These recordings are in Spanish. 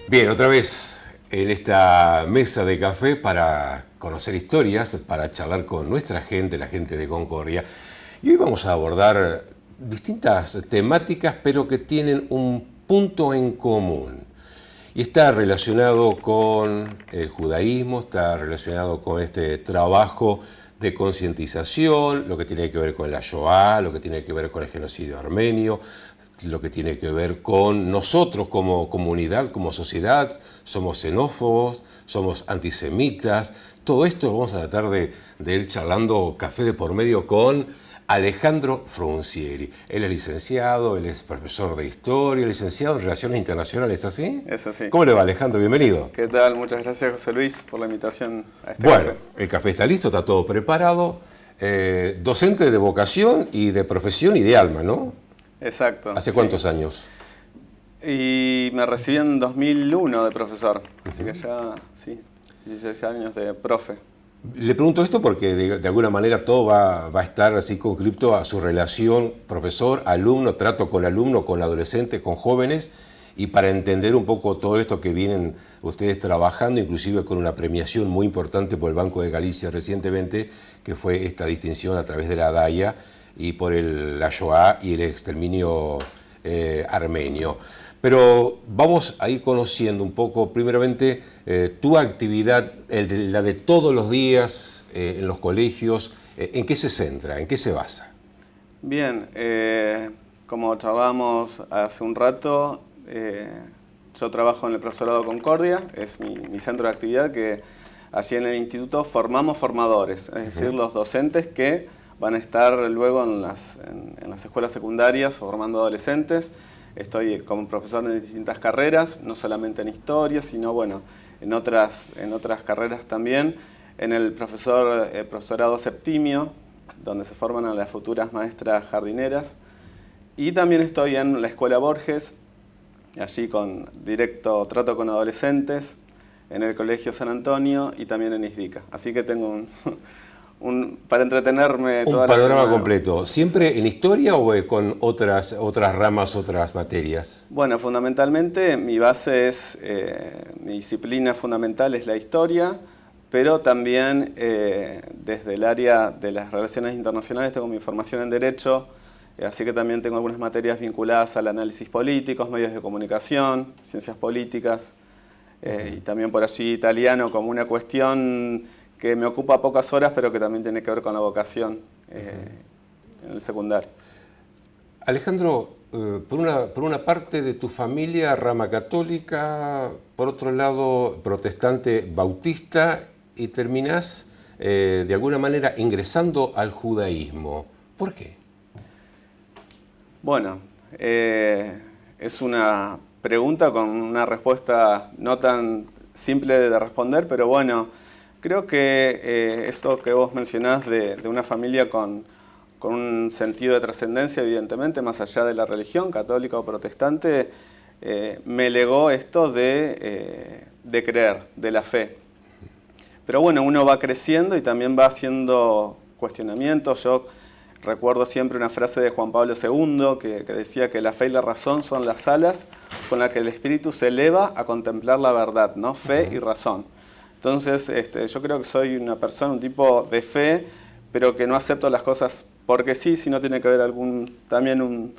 Bien, otra vez en esta mesa de café para conocer historias, para charlar con nuestra gente, la gente de Concordia. Y hoy vamos a abordar distintas temáticas, pero que tienen un punto en común. Y está relacionado con el judaísmo, está relacionado con este trabajo de concientización, lo que tiene que ver con la Shoah, lo que tiene que ver con el genocidio armenio, lo que tiene que ver con nosotros como comunidad, como sociedad. Somos xenófobos, somos antisemitas. Todo esto vamos a tratar de ir charlando café de por medio con Alejandro Fruncieri. Él es licenciado, él es profesor de historia, licenciado en Relaciones Internacionales, ¿así? Es así. ¿Cómo le va, Alejandro? Bienvenido. ¿Qué tal? Muchas gracias, José Luis, por la invitación a este Bueno, café. el café está listo, está todo preparado. Docente de vocación y de profesión y de alma, ¿no? Exacto. ¿Hace sí. cuántos años? Y me recibí en 2001 de profesor, así que ya, sí, 16 años de profe. Le pregunto esto porque de alguna manera todo va a estar así conscripto a su relación profesor-alumno, trato con alumno, con adolescentes, con jóvenes, y para entender un poco todo esto que vienen ustedes trabajando, inclusive con una premiación muy importante por el Banco de Galicia recientemente, que fue esta distinción a través de la DAIA y por la Shoah y el exterminio armenio. Pero vamos a ir conociendo un poco, primeramente, tu actividad, la de todos los días en los colegios, ¿en qué se centra, en qué se basa? Bien, como charlábamos hace un rato, yo trabajo en el profesorado Concordia, es mi centro de actividad, que allí en el instituto formamos formadores, es decir, los docentes que van a estar luego en las escuelas secundarias formando adolescentes. Estoy como profesor en distintas carreras, no solamente en historia, sino bueno, en otras carreras también. En el profesorado Septimio, donde se forman a las futuras maestras jardineras. Y también estoy en la Escuela Borges, allí con directo trato con adolescentes, en el Colegio San Antonio y también en ISDICA. Así que tengo para entretenerme toda la semana. Un panorama completo. ¿Siempre en historia o con otras ramas, otras materias? Bueno, fundamentalmente mi base es, mi disciplina fundamental es la historia, pero también desde el área de las relaciones internacionales tengo mi formación en Derecho, así que también tengo algunas materias vinculadas al análisis político, medios de comunicación, ciencias políticas, y también por allí italiano como una cuestión que me ocupa pocas horas, pero que también tiene que ver con la vocación en el secundario. Alejandro, por una parte de tu familia, rama católica, por otro lado, protestante bautista, y terminás de alguna manera ingresando al judaísmo. ¿Por qué? Bueno, es una pregunta con una respuesta no tan simple de responder, pero bueno, creo que esto que vos mencionás de una familia con un sentido de trascendencia, evidentemente, más allá de la religión, católica o protestante, me legó esto de creer, de la fe. Pero bueno, uno va creciendo y también va haciendo cuestionamientos. Yo recuerdo siempre una frase de Juan Pablo II que decía que la fe y la razón son las alas con las que el espíritu se eleva a contemplar la verdad, ¿no? Fe y razón. Entonces, yo creo que soy una persona, un tipo de fe, pero que no acepto las cosas porque sí, sino tiene que haber también un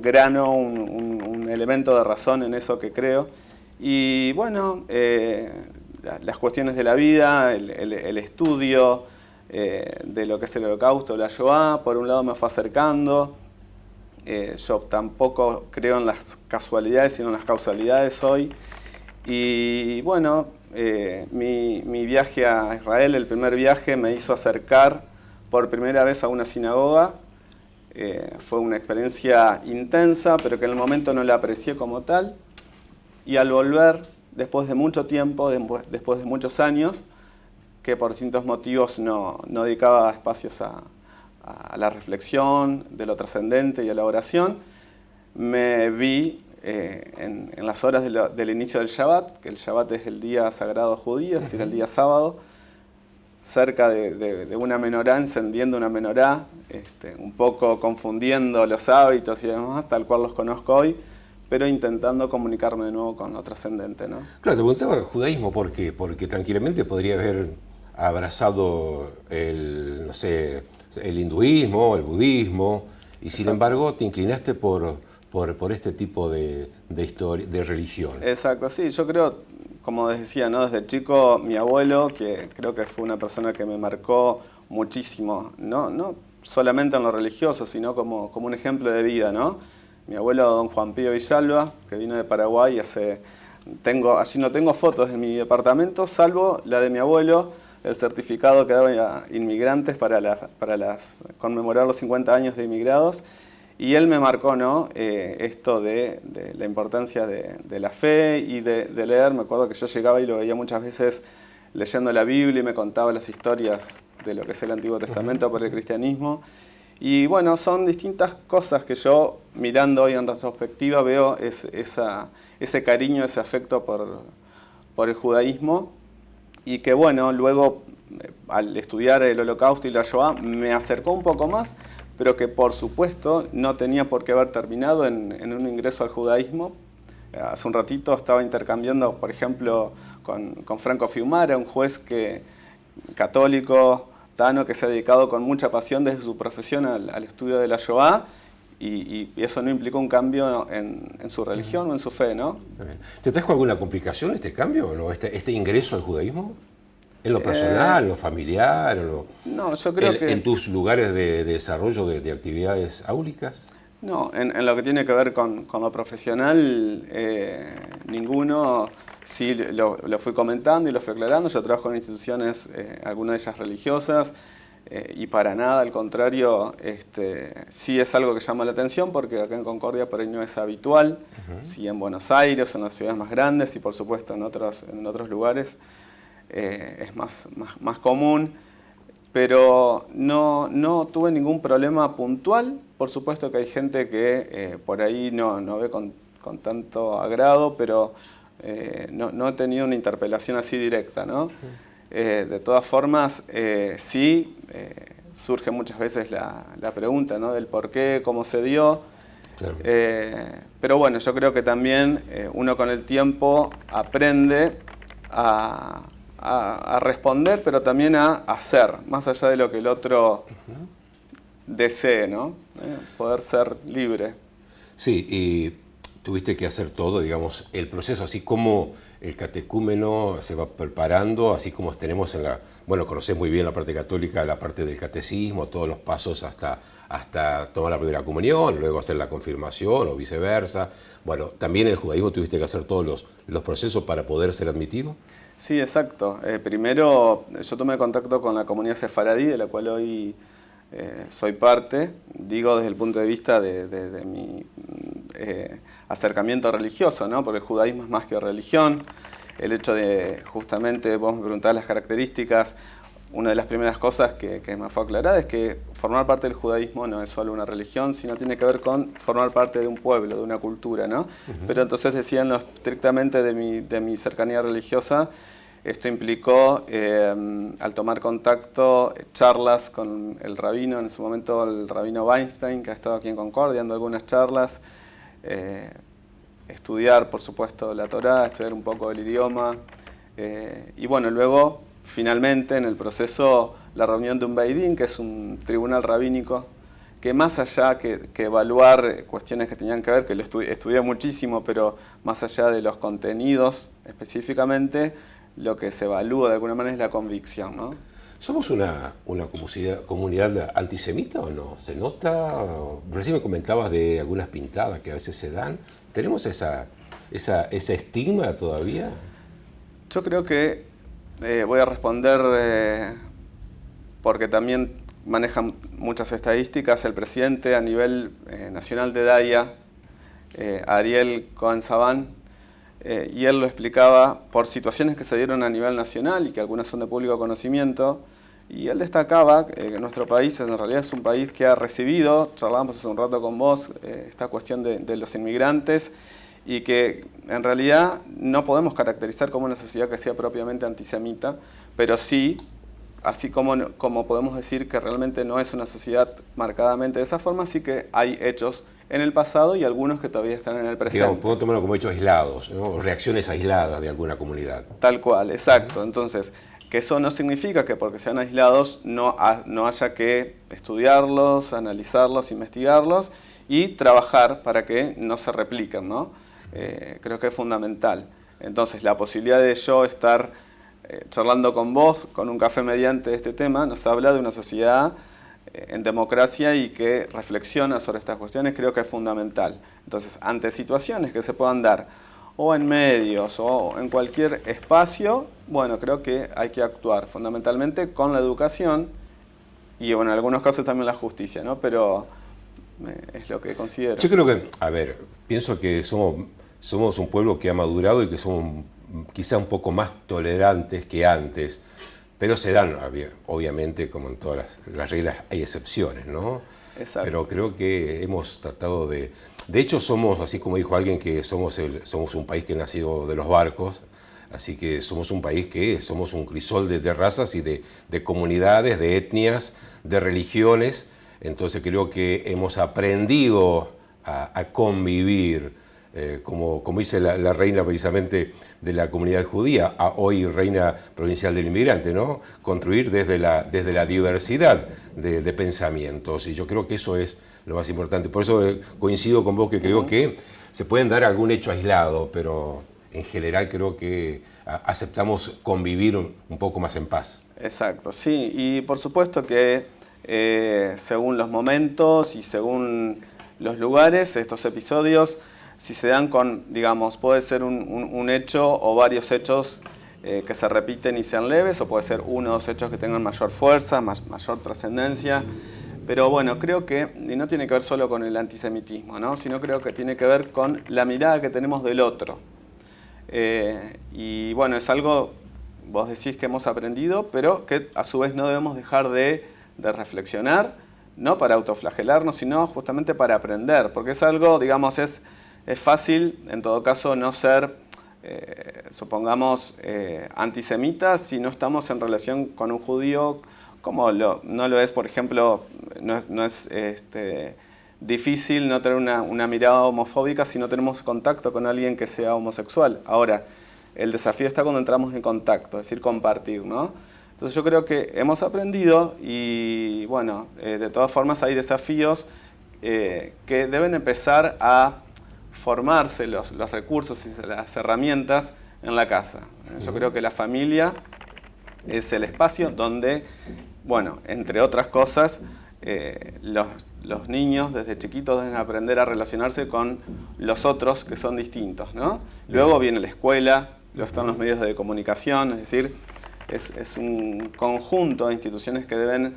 grano, un elemento de razón en eso que creo. Y bueno, las cuestiones de la vida, el estudio de lo que es el Holocausto, la Shoah, por un lado me fue acercando. Yo tampoco creo en las casualidades, sino en las causalidades hoy. Y bueno, mi viaje a Israel, el primer viaje, me hizo acercar por primera vez a una sinagoga. Fue una experiencia intensa, pero que en el momento no la aprecié como tal. Y al volver, después de mucho tiempo, después de muchos años, que por distintos motivos no dedicaba espacios a la reflexión de lo trascendente y a la oración, me vi en las horas del inicio del Shabbat, que el Shabbat es el día sagrado judío, es decir, el día sábado, cerca de una menorá, encendiendo una menorá, un poco confundiendo los hábitos y demás, tal cual los conozco hoy, pero intentando comunicarme de nuevo con lo trascendente, ¿no? Claro, te preguntaba el judaísmo, ¿por qué? Porque tranquilamente podría haber abrazado el, no sé, el hinduismo, el budismo, y sin Exacto. embargo te inclinaste por este tipo de historia, de religión. Exacto, sí, yo creo, como decía, ¿no? Desde chico, mi abuelo, que creo que fue una persona que me marcó muchísimo, no solamente en lo religioso, sino como un ejemplo de vida, ¿no? Mi abuelo, don Juan Pío Villalba, que vino de Paraguay allí no tengo fotos de mi departamento, salvo la de mi abuelo, el certificado que daba a inmigrantes para conmemorar los 50 años de inmigrados. Y él me marcó, ¿no? Esto de la importancia de la fe y de leer. Me acuerdo que yo llegaba y lo veía muchas veces leyendo la Biblia y me contaba las historias de lo que es el Antiguo Testamento por el cristianismo. Y bueno, son distintas cosas que yo, mirando hoy en retrospectiva, veo ese cariño, ese afecto por el judaísmo. Y que bueno, luego al estudiar el Holocausto y la Shoah me acercó un poco más, pero que por supuesto no tenía por qué haber terminado en un ingreso al judaísmo. Hace un ratito estaba intercambiando, por ejemplo, con Franco Fiumara, un juez católico, tano, que se ha dedicado con mucha pasión desde su profesión al estudio de la Shoah, y eso no implicó un cambio en su religión o en su fe, ¿no? ¿Te trajo alguna complicación este cambio, no? Este ingreso al judaísmo? ¿En lo personal, en lo familiar, no, yo creo que en tus lugares de desarrollo de actividades áulicas? No, en lo que tiene que ver con lo profesional, ninguno. Sí, lo fui comentando y lo fui aclarando. Yo trabajo en instituciones, algunas de ellas religiosas, y para nada, al contrario, sí es algo que llama la atención porque acá en Concordia por ahí no es habitual. Sí, en Buenos Aires, en las ciudades más grandes y por supuesto en otros lugares es más común. Pero no tuve ningún problema puntual. Por supuesto que hay gente que por ahí no ve con tanto agrado, pero no he tenido una interpelación así directa, ¿no? De todas formas, sí surge muchas veces la pregunta, ¿no? Del por qué, cómo se dio. Claro. Pero bueno, yo creo que también uno con el tiempo aprende a responder, pero también a hacer, más allá de lo que el otro desee, ¿no? Poder ser libre. Sí, y tuviste que hacer todo, digamos, el proceso, así como el catecúmeno se va preparando, así como tenemos bueno, conocés muy bien la parte católica, la parte del catecismo, todos los pasos hasta tomar la primera comunión, luego hacer la confirmación o viceversa. Bueno, también en el judaísmo tuviste que hacer todos los procesos para poder ser admitido. Sí, exacto. Primero yo tomé contacto con la comunidad sefaradí, de la cual hoy soy parte, digo desde el punto de vista de mi acercamiento religioso, ¿no? Porque el judaísmo es más que religión. El hecho de, justamente, vos me preguntabas las características, una de las primeras cosas que me fue aclarada es que formar parte del judaísmo no es solo una religión, sino tiene que ver con formar parte de un pueblo, de una cultura, ¿no? Pero entonces decían estrictamente de mi cercanía religiosa, esto implicó, al tomar contacto, charlas con el rabino, en su momento el rabino Weinstein, que ha estado aquí en Concordia, dando algunas charlas, estudiar, por supuesto, la Torá, estudiar un poco el idioma, y bueno, luego, finalmente, en el proceso, la reunión de un Beidín, que es un tribunal rabínico, que más allá que evaluar cuestiones que tenían que ver, que lo estudié muchísimo, pero más allá de los contenidos específicamente, lo que se evalúa de alguna manera es la convicción, ¿no? ¿Somos una comunidad antisemita o no? ¿Se nota? Recién me comentabas de algunas pintadas que a veces se dan. ¿Tenemos ese estigma todavía? Yo creo que voy a responder porque también manejan muchas estadísticas. El presidente a nivel nacional de DAIA, Ariel Cohen-Saban, y él lo explicaba por situaciones que se dieron a nivel nacional y que algunas son de público conocimiento, y él destacaba que nuestro país en realidad es un país que ha recibido, charlábamos hace un rato con vos, esta cuestión de los inmigrantes, y que en realidad no podemos caracterizar como una sociedad que sea propiamente antisemita, pero sí, así como podemos decir que realmente no es una sociedad marcadamente de esa forma, sí que hay hechos en el pasado y algunos que todavía están en el presente. Digamos, podemos tomarlo como hechos aislados, ¿no? O reacciones aisladas de alguna comunidad. Tal cual, exacto. Entonces, que eso no significa que porque sean aislados no haya que estudiarlos, analizarlos, investigarlos y trabajar para que no se repliquen, ¿no? Creo que es fundamental. Entonces, la posibilidad de yo estar charlando con vos, con un café mediante este tema, nos habla de una sociedad en democracia y que reflexiona sobre estas cuestiones, creo que es fundamental. Entonces, ante situaciones que se puedan dar o en medios o en cualquier espacio, bueno, creo que hay que actuar fundamentalmente con la educación y, bueno, en algunos casos también la justicia, ¿no? Pero es lo que considero. Yo creo que, a ver, pienso que somos un pueblo que ha madurado y que somos quizá un poco más tolerantes que antes, pero se dan, obviamente, como en todas las reglas, hay excepciones, ¿no? Exacto. Pero creo que hemos tratado de... De hecho, somos, así como dijo alguien, que somos un país que ha nacido de los barcos, así que somos un país que somos un crisol de razas y de comunidades, de etnias, de religiones. Entonces creo que hemos aprendido a convivir, como dice la reina precisamente de la comunidad judía, hoy reina provincial del inmigrante, ¿no? Construir desde la diversidad de pensamientos. Y yo creo que eso es lo más importante. Por eso coincido con vos que creo que se pueden dar algún hecho aislado, pero en general creo que aceptamos convivir un poco más en paz. Exacto, sí. Y por supuesto que según los momentos y según los lugares, estos episodios, si se dan con, digamos, puede ser un hecho o varios hechos que se repiten y sean leves, o puede ser uno o dos hechos que tengan mayor fuerza, mayor trascendencia. Pero bueno, creo que, y no tiene que ver solo con el antisemitismo, ¿no? Sino creo que tiene que ver con la mirada que tenemos del otro. Y bueno, es algo, vos decís que hemos aprendido, pero que a su vez no debemos dejar de reflexionar, no para autoflagelarnos, sino justamente para aprender, porque es algo, digamos, es fácil, en todo caso, no ser, supongamos, antisemitas si no estamos en relación con un judío, como no lo es, por ejemplo, no es difícil no tener una mirada homofóbica si no tenemos contacto con alguien que sea homosexual. Ahora, el desafío está cuando entramos en contacto, es decir, compartir, ¿no? Entonces yo creo que hemos aprendido y, bueno, de todas formas hay desafíos que deben empezar a formarse los recursos y las herramientas en la casa. Yo creo que la familia es el espacio donde, bueno, entre otras cosas, los niños desde chiquitos deben aprender a relacionarse con los otros que son distintos, ¿no? Luego viene la escuela, luego están los medios de comunicación, es decir, es un conjunto de instituciones que deben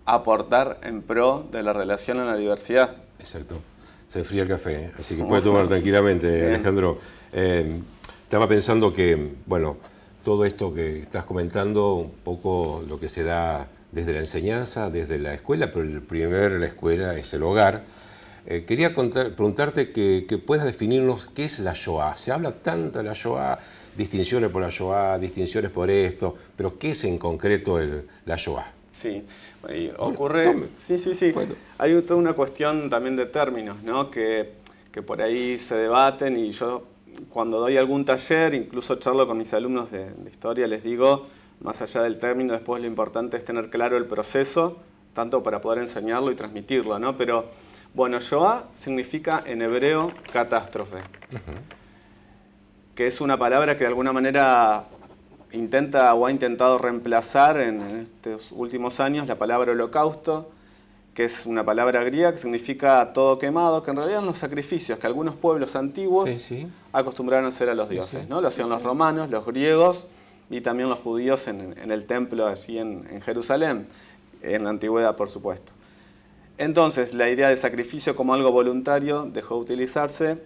aportar en pro de la relación en la diversidad. Exacto. Se enfría el café, así que puede tomar tranquilamente, bien. Alejandro. Estaba pensando que, bueno, todo esto que estás comentando, un poco lo que se da desde la enseñanza, desde la escuela, pero la escuela es el hogar. Quería preguntarte que puedas definirnos qué es la Shoah. Se habla tanto de la Shoah, distinciones por la Shoah, distinciones por esto, pero ¿qué es en concreto la Shoah? Sí, y ocurre... Sí. Bueno. Hay toda una cuestión también de términos, ¿no? Que por ahí se debaten y yo cuando doy algún taller, incluso charlo con mis alumnos de historia, les digo, más allá del término, después lo importante es tener claro el proceso, tanto para poder enseñarlo y transmitirlo, ¿no? Pero, bueno, Shoah significa en hebreo catástrofe, que es una palabra que de alguna manera intenta o ha intentado reemplazar en estos últimos años la palabra holocausto, que es una palabra griega que significa todo quemado, que en realidad son los sacrificios que algunos pueblos antiguos acostumbraron a hacer a los dioses, ¿no? Lo hacían los romanos, los griegos y también los judíos en el templo así en Jerusalén, en la antigüedad, por supuesto. Entonces, la idea de sacrificio como algo voluntario dejó de utilizarse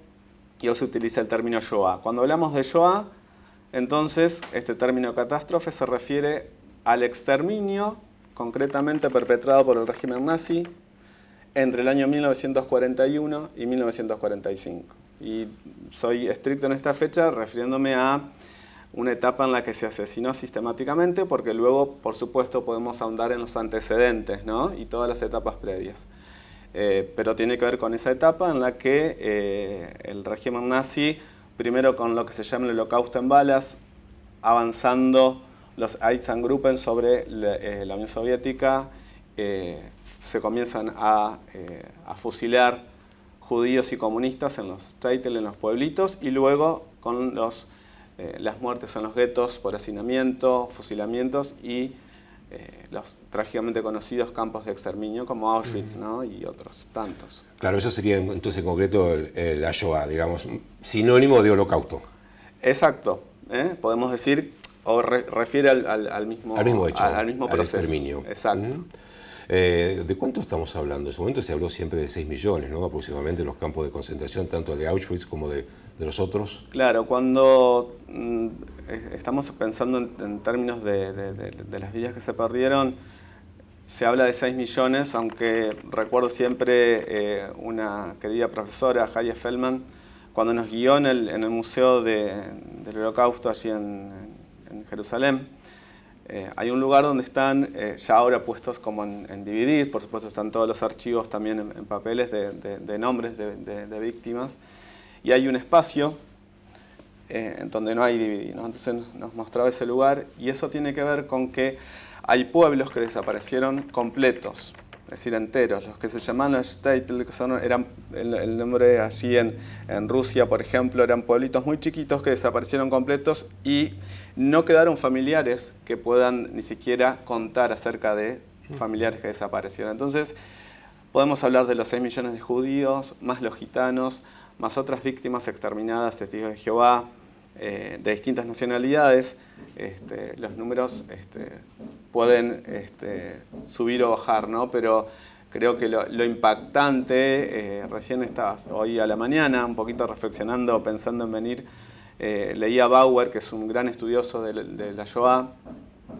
y hoy se utiliza el término Shoah. Cuando hablamos de Shoah, entonces, este término catástrofe se refiere al exterminio, concretamente perpetrado por el régimen nazi, entre el año 1941 y 1945. Y soy estricto en esta fecha, refiriéndome a una etapa en la que se asesinó sistemáticamente, porque luego, por supuesto, podemos ahondar en los antecedentes, ¿no? Y todas las etapas previas. pero tiene que ver con esa etapa en la que el régimen nazi, primero con lo que se llama el Holocausto en balas, avanzando los Einsatzgruppen sobre la Unión Soviética, se comienzan a fusilar judíos y comunistas en los shtetl, en los pueblitos, y luego con las muertes en los guetos por hacinamiento, fusilamientos y los trágicamente conocidos campos de exterminio como Auschwitz, ¿no? Y otros tantos. Claro, eso sería entonces en concreto la Shoah, digamos, sinónimo de holocausto. Exacto, podemos decir, o refiere al mismo hecho, al mismo proceso. Al exterminio. Exacto. ¿De cuánto estamos hablando? En su momento se habló siempre de 6 millones, ¿no? Aproximadamente, los campos de concentración, tanto de Auschwitz como de los otros. Claro, cuando estamos pensando en términos de las vidas que se perdieron, se habla de 6 millones, aunque recuerdo siempre una querida profesora, Haya Feldman, cuando nos guió en el Museo del Holocausto allí en Jerusalén. Hay un lugar donde están ya ahora puestos como en DVDs, por supuesto están todos los archivos también en papeles de nombres de víctimas, y hay un espacio en donde no hay DVD, ¿no? Entonces nos mostraba ese lugar, y eso tiene que ver con que hay pueblos que desaparecieron completos, es decir, enteros, los que se llamaban shtetl, que eran el nombre allí en Rusia, por ejemplo, eran pueblitos muy chiquitos que desaparecieron completos y no quedaron familiares que puedan ni siquiera contar acerca de familiares que desaparecieron. Entonces, podemos hablar de los 6 millones de judíos, más los gitanos, más otras víctimas exterminadas, testigos de Jehová, de distintas nacionalidades. Los números pueden subir o bajar, ¿no? Pero creo que lo impactante, recién estaba hoy a la mañana, un poquito reflexionando, pensando en venir, leía a Bauer, que es un gran estudioso de la Shoah,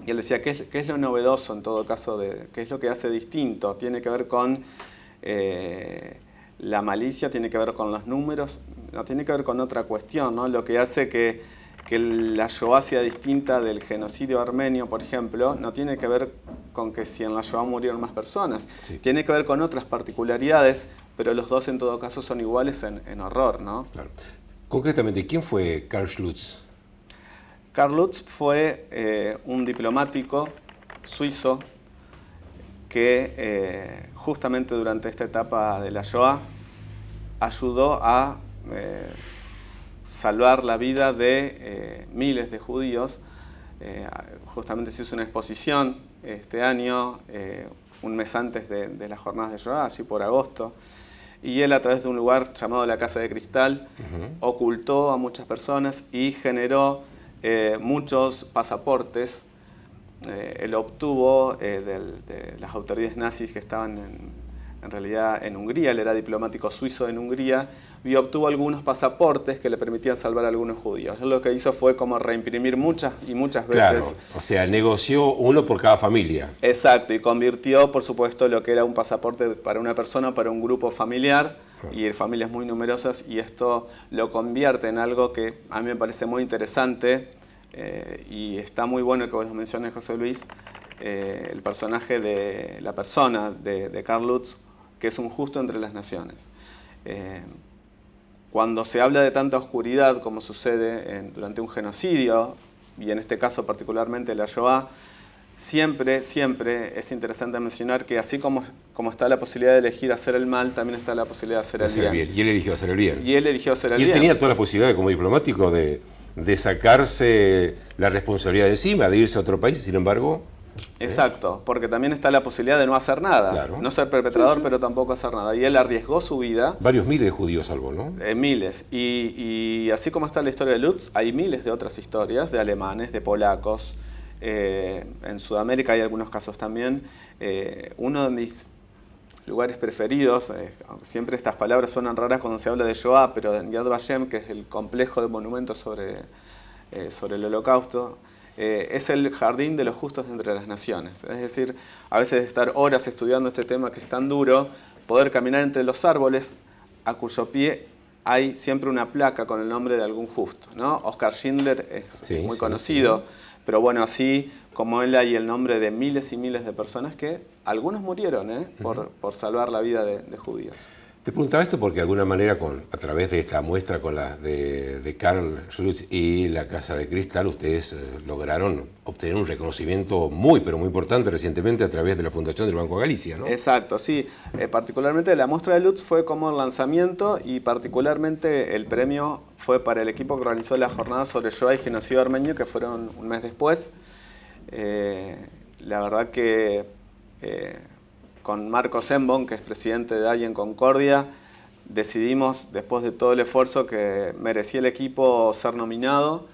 y él decía, ¿qué es lo novedoso en todo caso? ¿Qué es lo que hace distinto? Tiene que ver con la malicia, tiene que ver con los números, no tiene que ver con otra cuestión, ¿no? Lo que hace que la Shoah sea distinta del genocidio armenio, por ejemplo, no tiene que ver con que si en la Shoah murieron más personas, sí. Tiene que ver con otras particularidades, pero los dos en todo caso son iguales en horror, ¿no? Claro. Concretamente, ¿quién fue Karl Schulz? Karl Lutz fue un diplomático suizo que justamente durante esta etapa de la Shoah ayudó a salvar la vida de miles de judíos. Justamente se hizo una exposición este año, un mes antes de las jornadas de Shoah, así por agosto, y él a través de un lugar llamado la Casa de Cristal ocultó a muchas personas y generó muchos pasaportes. Él obtuvo de las autoridades nazis que estaban en realidad en Hungría, él era diplomático suizo en Hungría, y obtuvo algunos pasaportes que le permitían salvar a algunos judíos. Él lo que hizo fue como reimprimir muchas veces. Claro, o sea, negoció uno por cada familia. Exacto, y convirtió, por supuesto, lo que era un pasaporte para una persona, para un grupo familiar, y familias muy numerosas, y esto lo convierte en algo que a mí me parece muy interesante, y está muy bueno que vos lo menciones, José Luis, el personaje de la persona de Karl Lutz, que es un justo entre las naciones. Cuando se habla de tanta oscuridad como sucede durante un genocidio, y en este caso particularmente la Shoah, siempre es interesante mencionar que así como está la posibilidad de elegir hacer el mal, también está la posibilidad de hacer el bien. Y él eligió hacer el bien. Y él tenía toda la posibilidad como diplomático de sacarse la responsabilidad de encima, de irse a otro país, sin embargo... Exacto, porque también está la posibilidad de no hacer nada, claro. No ser perpetrador, pero tampoco hacer nada. Y él arriesgó su vida. Varios miles de judíos salvó, ¿no? Miles. Y así como está la historia de Lutz, hay miles de otras historias, de alemanes, de polacos. En Sudamérica hay algunos casos también. Uno de mis lugares preferidos, siempre estas palabras suenan raras cuando se habla de Shoah, pero en Yad Vashem, que es el complejo de monumentos sobre el Holocausto, es el jardín de los justos entre las naciones. Es decir, a veces estar horas estudiando este tema que es tan duro, poder caminar entre los árboles a cuyo pie hay siempre una placa con el nombre de algún justo, ¿no? Oskar Schindler es muy conocido, Pero bueno, así como él hay el nombre de miles y miles de personas que algunos murieron por salvar la vida de judíos. Te preguntaba esto porque de alguna manera a través de esta muestra con la de Karl Schulz y la Casa de Cristal, ustedes lograron obtener un reconocimiento muy, pero muy importante recientemente a través de la Fundación del Banco Galicia, ¿no? Exacto, sí. Particularmente la muestra de Lutz fue como el lanzamiento y particularmente el premio fue para el equipo que organizó la jornada sobre Shoah y genocidio armenio, que fueron un mes después. La verdad que con Marco Sembon, que es presidente de DAI en Concordia, decidimos, después de todo el esfuerzo que merecía el equipo, ser nominado.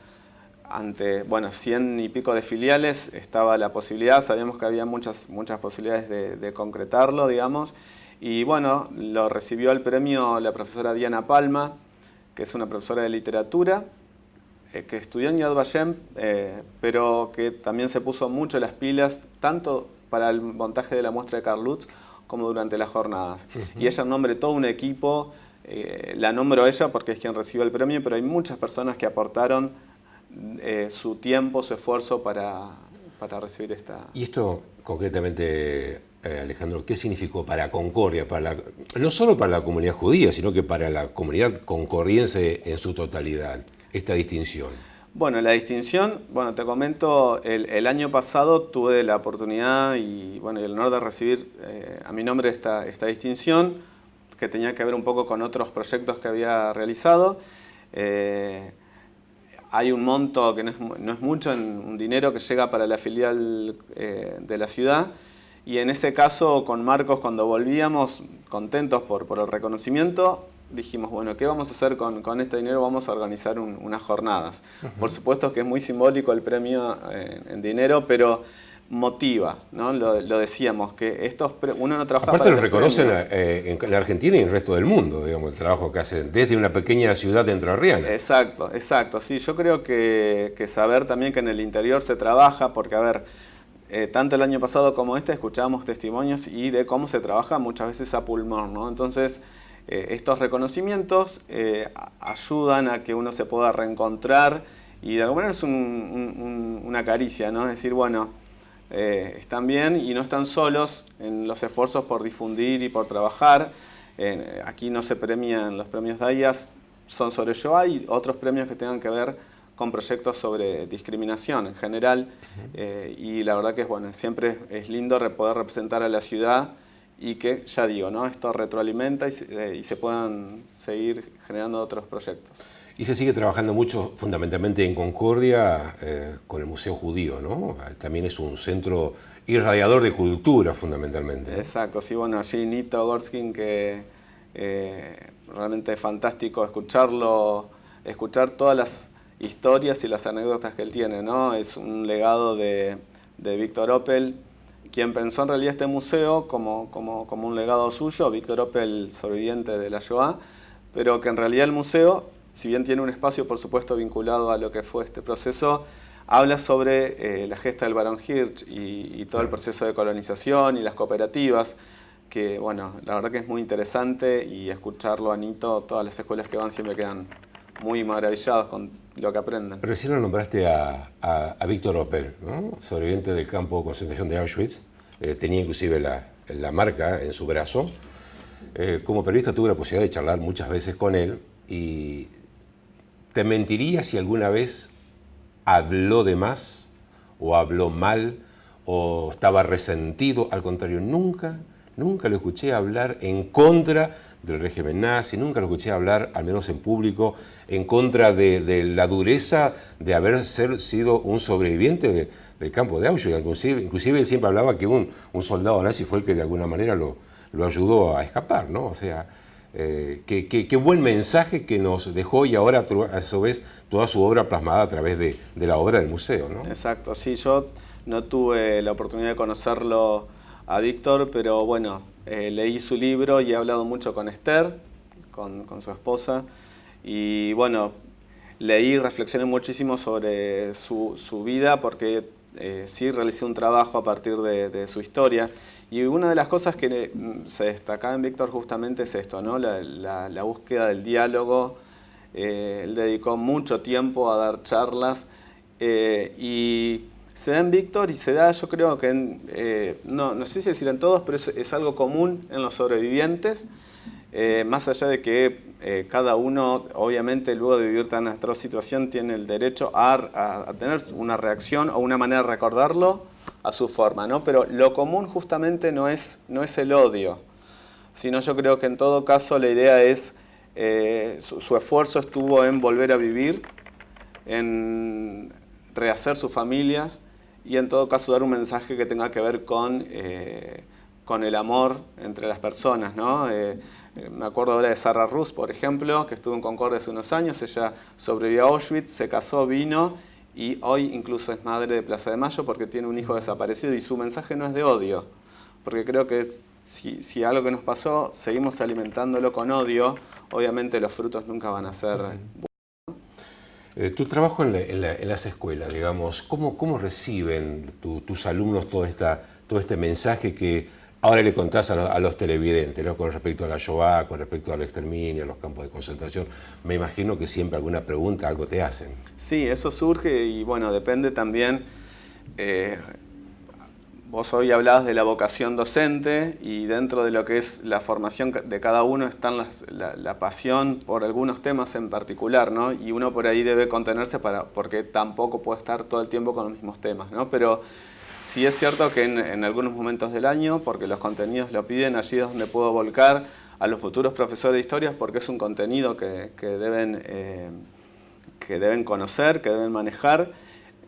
Ante 100 y pico de filiales estaba la posibilidad, sabíamos que había muchas posibilidades de concretarlo, digamos. Y bueno, lo recibió el premio la profesora Diana Palma, que es una profesora de literatura, que estudió en Yad Vashem, pero que también se puso mucho las pilas, tanto para el montaje de la muestra de Karl Lutz como durante las jornadas. Y ella nombre todo un equipo, la nombro ella porque es quien recibió el premio, pero hay muchas personas que aportaron su tiempo, su esfuerzo para recibir esta... Y esto concretamente, Alejandro, ¿qué significó para Concordia? No solo para la comunidad judía, sino que para la comunidad concordiense en su totalidad, esta distinción. Bueno, la distinción, te comento, el año pasado tuve la oportunidad y el honor de recibir a mi nombre esta distinción, que tenía que ver un poco con otros proyectos que había realizado. Hay un monto que no es mucho, un dinero que llega para la filial de la ciudad, y en ese caso con Marcos, cuando volvíamos contentos por el reconocimiento, dijimos, ¿qué vamos a hacer con este dinero? Vamos a organizar unas jornadas. Por supuesto que es muy simbólico el premio en dinero, pero motiva, ¿no? Lo decíamos, que uno no trabaja aparte para lo reconocen en la Argentina y en el resto del mundo, digamos, el trabajo que hacen desde una pequeña ciudad de entrerriana. Exacto. Sí, yo creo que saber también que en el interior se trabaja, porque, tanto el año pasado como escuchábamos testimonios y de cómo se trabaja muchas veces a pulmón, ¿no? Entonces, estos reconocimientos ayudan a que uno se pueda reencontrar y de alguna manera es una caricia, ¿no? Es decir, están bien y no están solos en los esfuerzos por difundir y por trabajar. Aquí no se premian los premios DAIAS, son sobre Shoah y otros premios que tengan que ver con proyectos sobre discriminación en general. Y la verdad que siempre es lindo poder representar a la ciudad y que, ya digo, ¿no? Esto retroalimenta y se puedan seguir generando otros proyectos. Y se sigue trabajando mucho, fundamentalmente en Concordia, con el Museo Judío, ¿no? También es un centro irradiador de cultura, fundamentalmente, ¿no? Exacto, sí, allí Nito Gorskin, que realmente es fantástico escucharlo, escuchar todas las historias y las anécdotas que él tiene, ¿no? Es un legado de Víctor Opel, quien pensó en realidad este museo como un legado suyo, Víctor Opel, sobreviviente de la Shoah, pero que en realidad el museo, si bien tiene un espacio por supuesto vinculado a lo que fue este proceso, habla sobre la gesta del Barón Hirsch y todo el proceso de colonización y las cooperativas, que la verdad que es muy interesante, y escucharlo a Nito, todas las escuelas que van siempre quedan muy maravillados con lo que aprenden. Recién lo nombraste a Víctor Opel, ¿no? Sobreviviente del campo de concentración de Auschwitz. Tenía inclusive la marca en su brazo. Como periodista tuve la posibilidad de charlar muchas veces con él, y te mentiría si alguna vez habló de más, o habló mal, o estaba resentido. Al contrario, nunca lo escuché hablar en contra del régimen nazi, nunca lo escuché hablar, al menos en público, en contra de la dureza de haber sido un sobreviviente del campo de Auschwitz. Inclusive él siempre hablaba que un soldado nazi fue el que de alguna manera lo ayudó a escapar, ¿no? O sea, qué buen mensaje que nos dejó, y ahora a su vez toda su obra plasmada a través de la obra del museo, ¿no? Exacto, sí, yo no tuve la oportunidad de conocerlo a Víctor, pero leí su libro y he hablado mucho con Esther, con su esposa, y leí y reflexioné muchísimo sobre su vida, porque sí realicé un trabajo a partir de su historia. Y una de las cosas que se destacaba en Víctor justamente es esto, ¿no? La búsqueda del diálogo. Él dedicó mucho tiempo a dar charlas Y se da en Víctor y se da, yo creo que, no sé si decir en todos, pero es algo común en los sobrevivientes, más allá de que cada uno, obviamente, luego de vivir tan atroz situación, tiene el derecho a tener una reacción o una manera de recordarlo a su forma, ¿no? Pero lo común justamente no es el odio, sino yo creo que en todo caso la idea es, su esfuerzo estuvo en volver a vivir, en rehacer sus familias y en todo caso dar un mensaje que tenga que ver con el amor entre las personas, ¿no? Me acuerdo ahora de Sarah Rus, por ejemplo, que estuvo en Concordia hace unos años. Ella sobrevivió a Auschwitz, se casó, vino y hoy incluso es madre de Plaza de Mayo porque tiene un hijo desaparecido y su mensaje no es de odio, porque creo que si algo que nos pasó seguimos alimentándolo con odio, obviamente los frutos nunca van a ser buenos. Tu trabajo en las escuelas, digamos, ¿cómo reciben tus alumnos todo este mensaje que ahora le contás a los televidentes, ¿no? Con respecto a la Shoah, con respecto al exterminio, a los campos de concentración? Me imagino que siempre alguna pregunta, algo te hacen. Sí, eso surge y bueno, depende también. Vos hoy hablabas de la vocación docente y dentro de lo que es la formación de cada uno está la pasión por algunos temas en particular, ¿no? Y uno por ahí debe contenerse porque tampoco puede estar todo el tiempo con los mismos temas, ¿no? Pero sí es cierto que en algunos momentos del año, porque los contenidos lo piden, allí es donde puedo volcar a los futuros profesores de historias porque es un contenido que deben conocer, que deben manejar,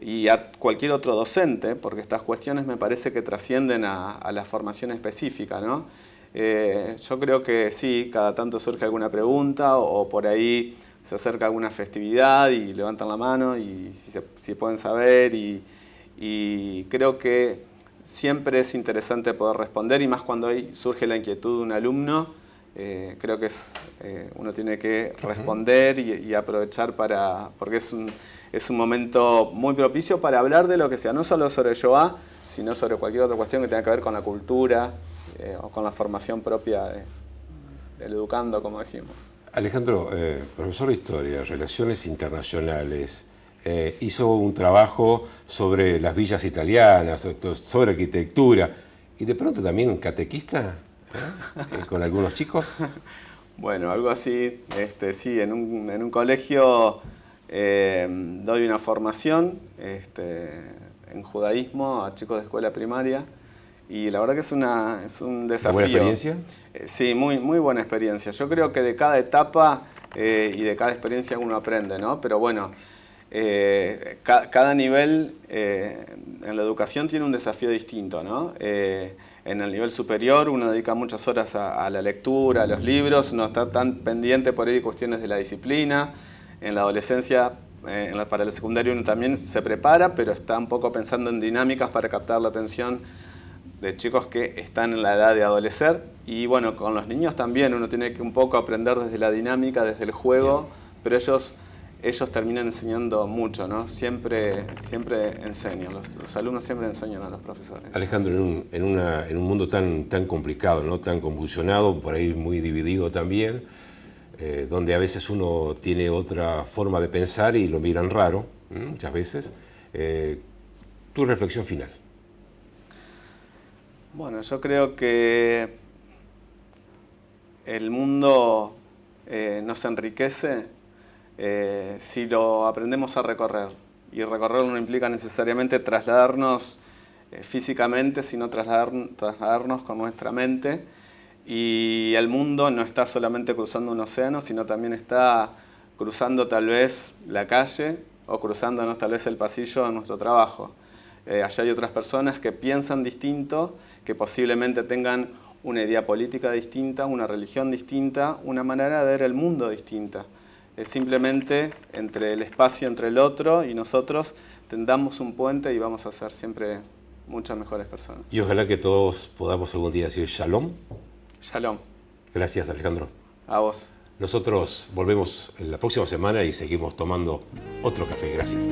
y a cualquier otro docente, porque estas cuestiones me parece que trascienden a la formación específica, ¿no? Yo creo que sí, cada tanto surge alguna pregunta o por ahí se acerca alguna festividad y levantan la mano y si pueden saber y creo que siempre es interesante poder responder y más cuando surge la inquietud de un alumno. Creo que uno tiene que responder y aprovechar porque es un momento muy propicio para hablar de lo que sea, no solo sobre Shoah, sino sobre cualquier otra cuestión que tenga que ver con la cultura o con la formación propia del educando, como decimos. Alejandro, profesor de Historia, Relaciones Internacionales, hizo un trabajo sobre las villas italianas, sobre arquitectura, y de pronto también catequista, con algunos chicos. Bueno, algo así, sí, en un colegio doy una formación en judaísmo a chicos de escuela primaria y la verdad que es un desafío. ¿Una buena experiencia? Sí, muy, muy buena experiencia. Yo creo que de cada etapa y de cada experiencia uno aprende, ¿no? Pero bueno, cada nivel en la educación tiene un desafío distinto, ¿no? En el nivel superior uno dedica muchas horas a la lectura, a los libros, no está tan pendiente por ahí de cuestiones de la disciplina. En la adolescencia, para el secundario uno también se prepara, pero está un poco pensando en dinámicas para captar la atención de chicos que están en la edad de adolecer. Y bueno, con los niños también uno tiene que un poco aprender desde la dinámica, desde el juego, pero ellos terminan enseñando mucho, ¿no? Siempre enseñan, los alumnos siempre enseñan a los profesores. Alejandro, en un mundo tan complicado, ¿no? Tan convulsionado, por ahí muy dividido también, donde a veces uno tiene otra forma de pensar y lo miran raro, muchas veces. Tu reflexión final. Bueno, yo creo que el mundo nos enriquece si lo aprendemos a recorrer. Y recorrerlo no implica necesariamente trasladarnos físicamente, sino trasladarnos con nuestra mente. Y el mundo no está solamente cruzando un océano, sino también está cruzando tal vez la calle o cruzándonos tal vez el pasillo de nuestro trabajo. Allá hay otras personas que piensan distinto, que posiblemente tengan una idea política distinta, una religión distinta, una manera de ver el mundo distinta. Es simplemente entre el espacio entre el otro y nosotros tendamos un puente y vamos a ser siempre muchas mejores personas. Y ojalá que todos podamos algún día decir Shalom. Shalom. Gracias, Alejandro. A vos. Nosotros volvemos la próxima semana y seguimos tomando otro café. Gracias.